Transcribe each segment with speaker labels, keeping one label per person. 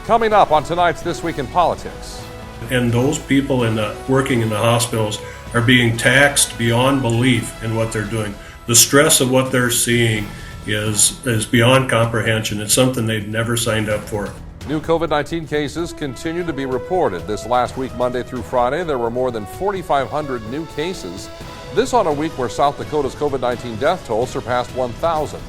Speaker 1: Coming up on tonight's This Week in Politics.
Speaker 2: And those people working in the hospitals are being taxed beyond belief in what they're doing. The stress of what they're seeing is beyond comprehension. It's something they've never signed up for.
Speaker 1: New COVID-19 cases continue to be reported. This last week, Monday through Friday, there were more than 4,500 new cases. This on a week where South Dakota's COVID-19 death toll surpassed 1,000.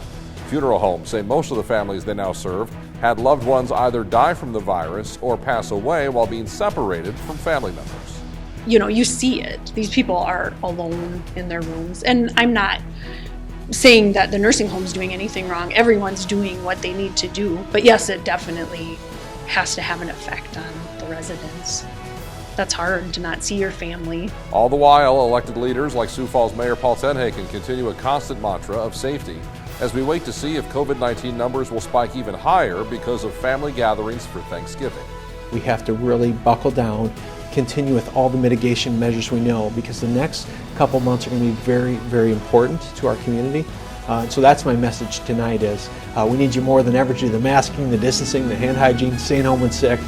Speaker 1: Funeral homes say most of the families they now serve had loved ones either die from the virus or pass away while being separated from family members.
Speaker 3: You know, you see it. These people are alone in their rooms. And I'm not saying that the nursing home's doing anything wrong. Everyone's doing what they need to do. But yes, it definitely has to have an effect on the residents. That's hard to not see your family.
Speaker 1: All the while, elected leaders like Sioux Falls Mayor Paul Tenhaken continue a constant mantra of safety as we wait to see if COVID-19 numbers will spike even higher because of family gatherings for Thanksgiving.
Speaker 4: We have to really buckle down, continue with all the mitigation measures we know, because the next couple months are going to be very, very important to our community. So that's my message tonight is we need you more than ever to do the masking, the distancing, the hand hygiene, staying home when sick,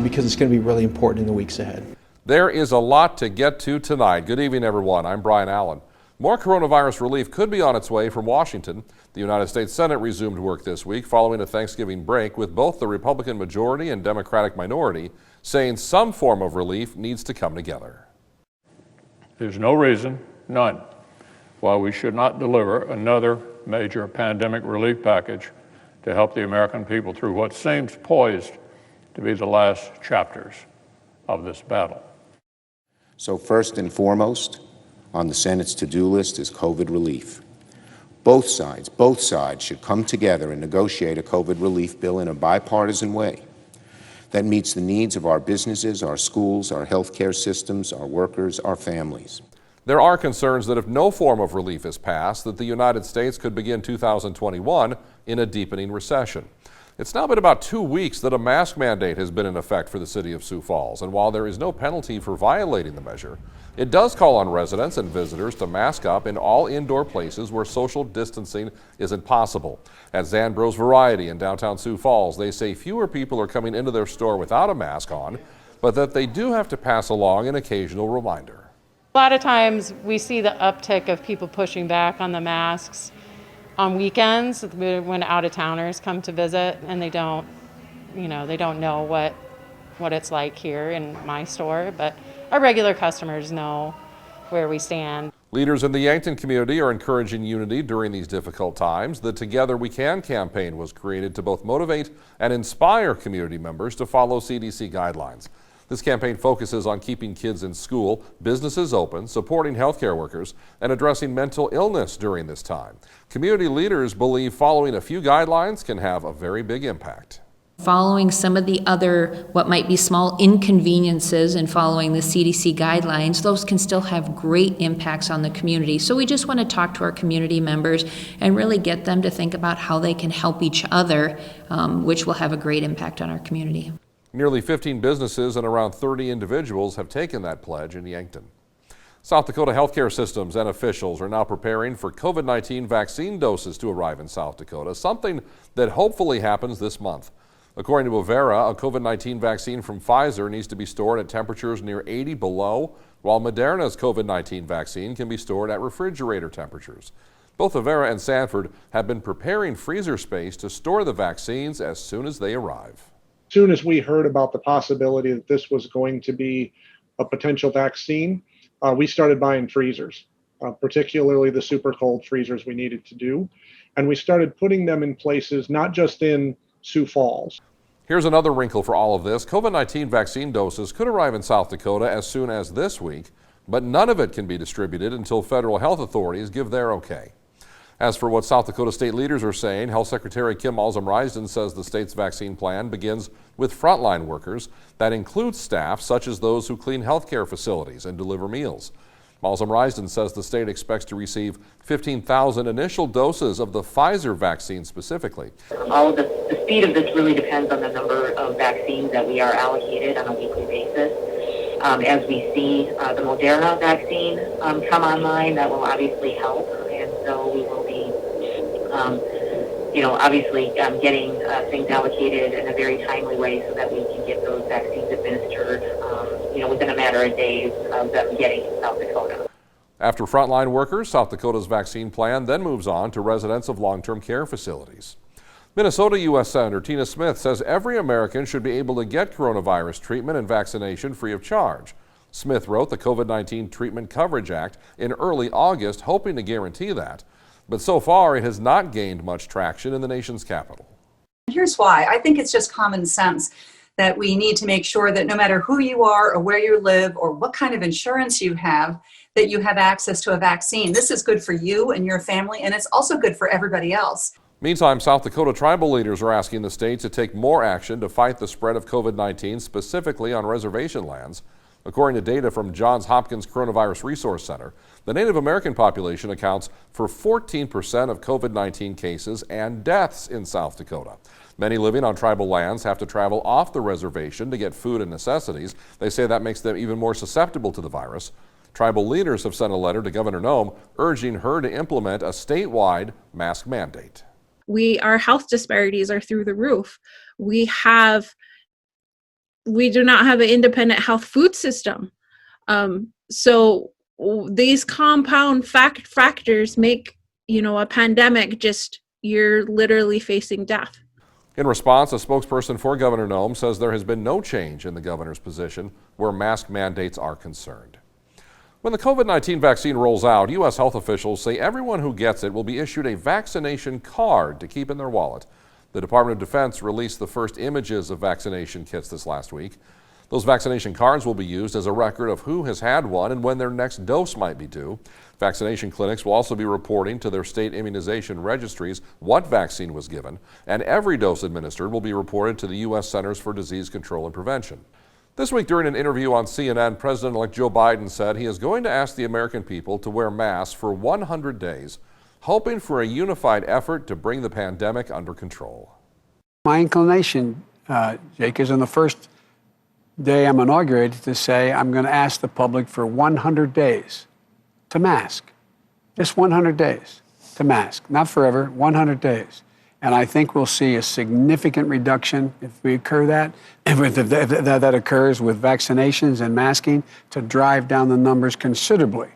Speaker 4: because it's going to be really important in the weeks ahead.
Speaker 1: There is a lot to get to tonight. Good evening, everyone. I'm Brian Allen. More coronavirus relief could be on its way from Washington. The United States Senate resumed work this week following a Thanksgiving break, with both the Republican majority and Democratic minority saying some form of relief needs to come together.
Speaker 5: There's no reason, none, why we should not deliver another major pandemic relief package to help the American people through what seems poised to be the last chapters of this battle.
Speaker 6: So first and foremost, on the Senate's to-do list is COVID relief. Both sides should come together and negotiate a COVID relief bill in a bipartisan way that meets the needs of our businesses, our schools, our healthcare systems, our workers, our families.
Speaker 1: There are concerns that if no form of relief is passed, that the United States could begin 2021 in a deepening recession. It's now been about 2 weeks that a mask mandate has been in effect for the city of Sioux Falls, and while there is no penalty for violating the measure, it does call on residents and visitors to mask up in all indoor places where social distancing isn't possible. At Zandbro's Variety in downtown Sioux Falls, they say fewer people are coming into their store without a mask on, but that they do have to pass along an occasional reminder.
Speaker 7: A lot of times we see the uptick of people pushing back on the masks on weekends when out-of-towners come to visit, and they don't know what it's like here in my store, but our regular customers know where we stand.
Speaker 1: Leaders in the Yankton community are encouraging unity during these difficult times. The Together We Can campaign was created to both motivate and inspire community members to follow CDC guidelines. This campaign focuses on keeping kids in school, businesses open, supporting healthcare workers, and addressing mental illness during this time. Community leaders believe following a few guidelines can have a very big impact.
Speaker 8: Following some of the other, what might be small inconveniences and following the CDC guidelines, those can still have great impacts on the community. So we just want to talk to our community members and really get them to think about how they can help each other, which will have a great impact on our community.
Speaker 1: Nearly 15 businesses and around 30 individuals have taken that pledge in Yankton. South Dakota healthcare systems and officials are now preparing for COVID-19 vaccine doses to arrive in South Dakota, something that hopefully happens this month. According to Avera, a COVID-19 vaccine from Pfizer needs to be stored at temperatures near 80 below, while Moderna's COVID-19 vaccine can be stored at refrigerator temperatures. Both Avera and Sanford have been preparing freezer space to store the vaccines as soon as they arrive.
Speaker 9: As soon as we heard about the possibility that this was going to be a potential vaccine, we started buying freezers, particularly the super cold freezers we needed to do. And we started putting them in places, not just in Sioux Falls.
Speaker 1: Here's another wrinkle for all of this. COVID-19 vaccine doses could arrive in South Dakota as soon as this week, but none of it can be distributed until federal health authorities give their okay. As for what South Dakota state leaders are saying, Health Secretary Kim Malzahn-Risden says the state's vaccine plan begins with frontline workers. That includes staff such as those who clean healthcare facilities and deliver meals. Malzahn-Risden says the state expects to receive 15,000 initial doses of the Pfizer vaccine specifically.
Speaker 10: The speed of this really depends on the number of vaccines that we are allocated on a weekly basis. As we see the Moderna vaccine come online, that will obviously help, and so we will be obviously getting things allocated in a very timely way so that we can get those vaccines administered, within a matter of days of them getting to South Dakota.
Speaker 1: After frontline workers, South Dakota's vaccine plan then moves on to residents of long-term care facilities. Minnesota U.S. Senator Tina Smith says every American should be able to get coronavirus treatment and vaccination free of charge. Smith wrote the COVID-19 Treatment Coverage Act in early August, hoping to guarantee that. But so far, it has not gained much traction in the nation's capital.
Speaker 11: Here's why. I think it's just common sense that we need to make sure that no matter who you are or where you live or what kind of insurance you have, that you have access to a vaccine. This is good for you and your family, and it's also good for everybody else.
Speaker 1: Meantime, South Dakota tribal leaders are asking the state to take more action to fight the spread of COVID-19, specifically on reservation lands. According to data from Johns Hopkins Coronavirus Resource Center, the Native American population accounts for 14% of COVID-19 cases and deaths in South Dakota. Many living on tribal lands have to travel off the reservation to get food and necessities. They say that makes them even more susceptible to the virus. Tribal leaders have sent a letter to Governor Noem urging her to implement a statewide mask mandate.
Speaker 12: Our health disparities are through the roof. We do not have an independent health food system. So these compound factors make, a pandemic you're literally facing death.
Speaker 1: In response, a spokesperson for Governor Noem says there has been no change in the governor's position where mask mandates are concerned. When the COVID-19 vaccine rolls out, U.S. health officials say everyone who gets it will be issued a vaccination card to keep in their wallet. The Department of Defense released the first images of vaccination kits this last week. Those vaccination cards will be used as a record of who has had one and when their next dose might be due. Vaccination clinics will also be reporting to their state immunization registries what vaccine was given, and every dose administered will be reported to the U.S. Centers for Disease Control and Prevention. This week, during an interview on CNN, President-elect Joe Biden said he is going to ask the American people to wear masks for 100 days, hoping for a unified effort to bring the pandemic under control.
Speaker 13: My inclination, Jake, is on the first day I'm inaugurated to say I'm going to ask the public for 100 days to mask. Just 100 days to mask. Not forever, 100 days. And I think we'll see a significant reduction if we occur that, if that occurs with vaccinations and masking to drive down the numbers considerably.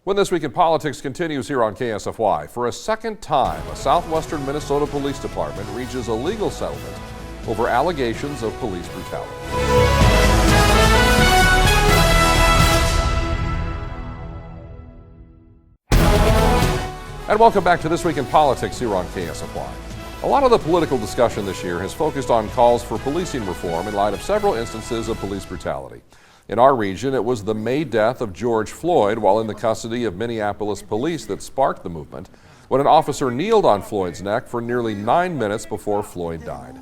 Speaker 1: When This Week in Politics continues here on KSFY, for a second time, a southwestern Minnesota police department reaches a legal settlement over allegations of police brutality. And welcome back to This Week in Politics here on KSFY. A lot of the political discussion this year has focused on calls for policing reform in light of several instances of police brutality. In our region, it was the May death of George Floyd while in the custody of Minneapolis police that sparked the movement, when an officer kneeled on Floyd's neck for nearly 9 minutes before Floyd died.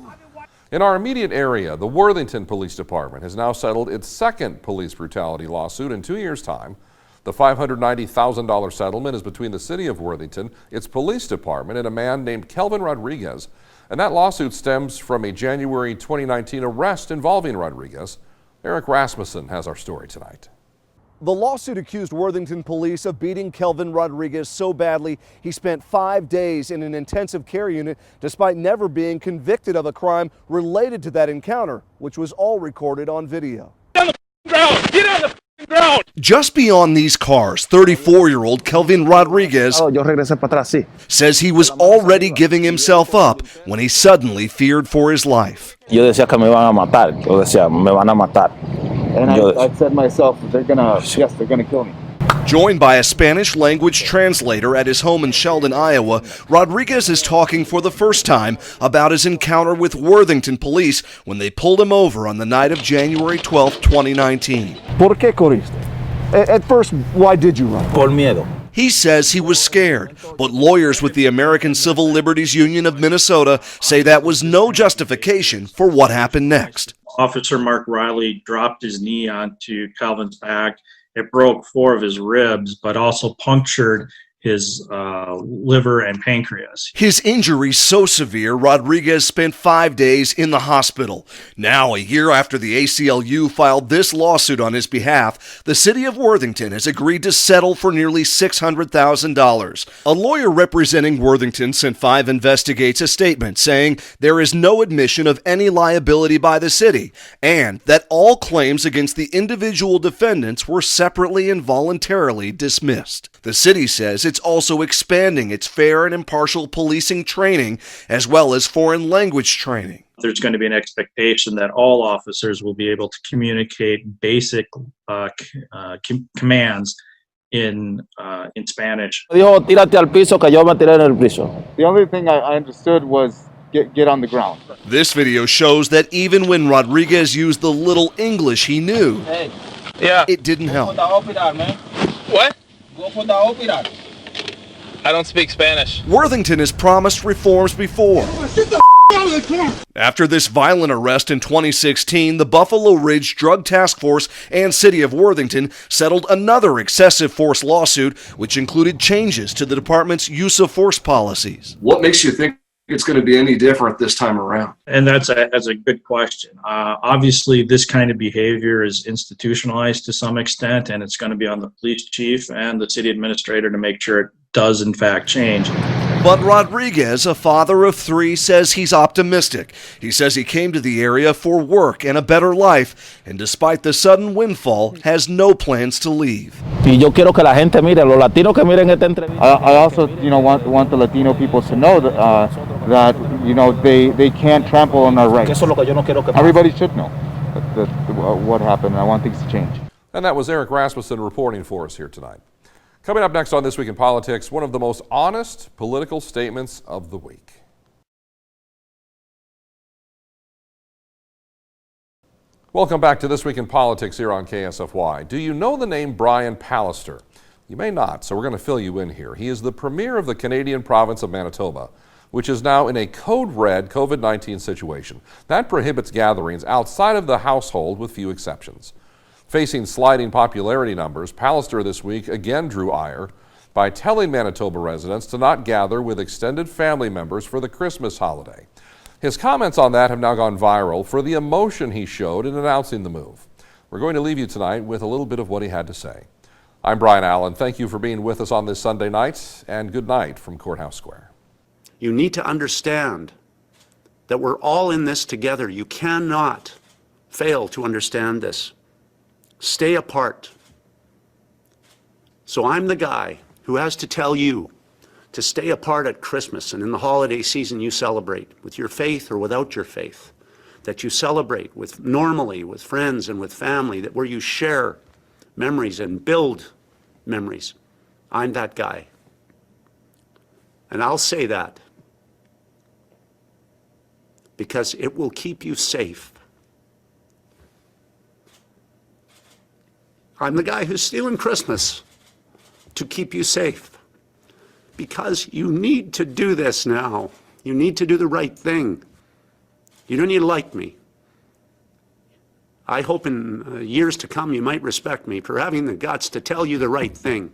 Speaker 1: In our immediate area, the Worthington Police Department has now settled its second police brutality lawsuit in 2 years' time. The $590,000 settlement is between the city of Worthington, its police department, and a man named Kelvin Rodriguez. And that lawsuit stems from a January 2019 arrest involving Rodriguez. Eric Rasmussen has our story tonight.
Speaker 14: The lawsuit accused Worthington police of beating Kelvin Rodriguez so badly he spent 5 days in an intensive care unit despite never being convicted of a crime related to that encounter, which was all recorded on video.
Speaker 15: Get on the ground! Get on the ground!
Speaker 16: Just beyond these cars, 34-year-old Kelvin Rodriguez says he was already giving himself up when he suddenly feared for his life.
Speaker 17: Yo decía que me iban a matar. Yo decía, me van a matar.
Speaker 18: And I said myself, they're gonna kill me.
Speaker 16: Joined by a Spanish-language translator at his home in Sheldon, Iowa, Rodriguez is talking for the first time about his encounter with Worthington police when they pulled him over on the night of January 12, 2019.
Speaker 14: ¿Por qué corriste? At first, why did you run?
Speaker 17: Por miedo.
Speaker 16: He says he was scared, but lawyers with the American Civil Liberties Union of Minnesota say that was no justification for what happened next.
Speaker 19: Officer Mark Riley dropped his knee onto Calvin's back. It broke 4 of his ribs, but also punctured his liver and pancreas.
Speaker 16: His injuries so severe, Rodriguez spent 5 days in the hospital. Now, a year after the ACLU filed this lawsuit on his behalf, the city of Worthington has agreed to settle for nearly $600,000. A lawyer representing Worthington sent 5 Investigates a statement saying there is no admission of any liability by the city and that all claims against the individual defendants were separately and voluntarily dismissed. The city says it's also expanding its fair and impartial policing training as well as foreign language training.
Speaker 19: There's going to be an expectation that all officers will be able to communicate basic commands in Spanish.
Speaker 18: Dijo, tírate al piso, que yo me tiré en el piso. The only thing I understood was get on the ground.
Speaker 16: This video shows that even when Rodriguez used the little English he knew, it didn't help.
Speaker 15: What? I don't speak Spanish.
Speaker 16: Worthington has promised reforms before. After this violent arrest in 2016, the Buffalo Ridge Drug Task Force and City of Worthington settled another excessive force lawsuit, which included changes to the department's use of force policies.
Speaker 20: What makes you think it's going to be any different this time around?
Speaker 19: And that's a good question. Obviously, this kind of behavior is institutionalized to some extent, and it's going to be on the police chief and the city administrator to make sure it does, in fact, change.
Speaker 16: But Rodriguez, a father of 3, says he's optimistic. He says he came to the area for work and a better life, and despite the sudden windfall, has no plans to leave.
Speaker 18: Y yo quiero que la gente mire, los latinos que miren esta entrevista. I also, want the Latino people to know that they can't trample on our rights. Everybody should know what happened. I want things to change.
Speaker 1: And that was Eric Rasmussen reporting for us here tonight. Coming up next on This Week in Politics, one of the most honest political statements of the week. Welcome back to This Week in Politics here on KSFY. Do you know the name Brian Pallister? You may not, so we're going to fill you in here. He is the premier of the Canadian province of Manitoba, which is now in a code red COVID-19 situation. That prohibits gatherings outside of the household with few exceptions. Facing sliding popularity numbers, Pallister this week again drew ire by telling Manitoba residents to not gather with extended family members for the Christmas holiday. His comments on that have now gone viral for the emotion he showed in announcing the move. We're going to leave you tonight with a little bit of what he had to say. I'm Brian Allen. Thank you for being with us on this Sunday night, and good night from Courthouse Square.
Speaker 21: You need to understand that we're all in this together. You cannot fail to understand this. Stay apart. So I'm the guy who has to tell you to stay apart at Christmas and in the holiday season you celebrate with your faith or without your faith, that you celebrate normally with friends and with family, that where you share memories and build memories. I'm that guy. And I'll say that because it will keep you safe. I'm the guy who's stealing Christmas to keep you safe. Because you need to do this now. You need to do the right thing. You don't need to like me. I hope in years to come you might respect me for having the guts to tell you the right thing.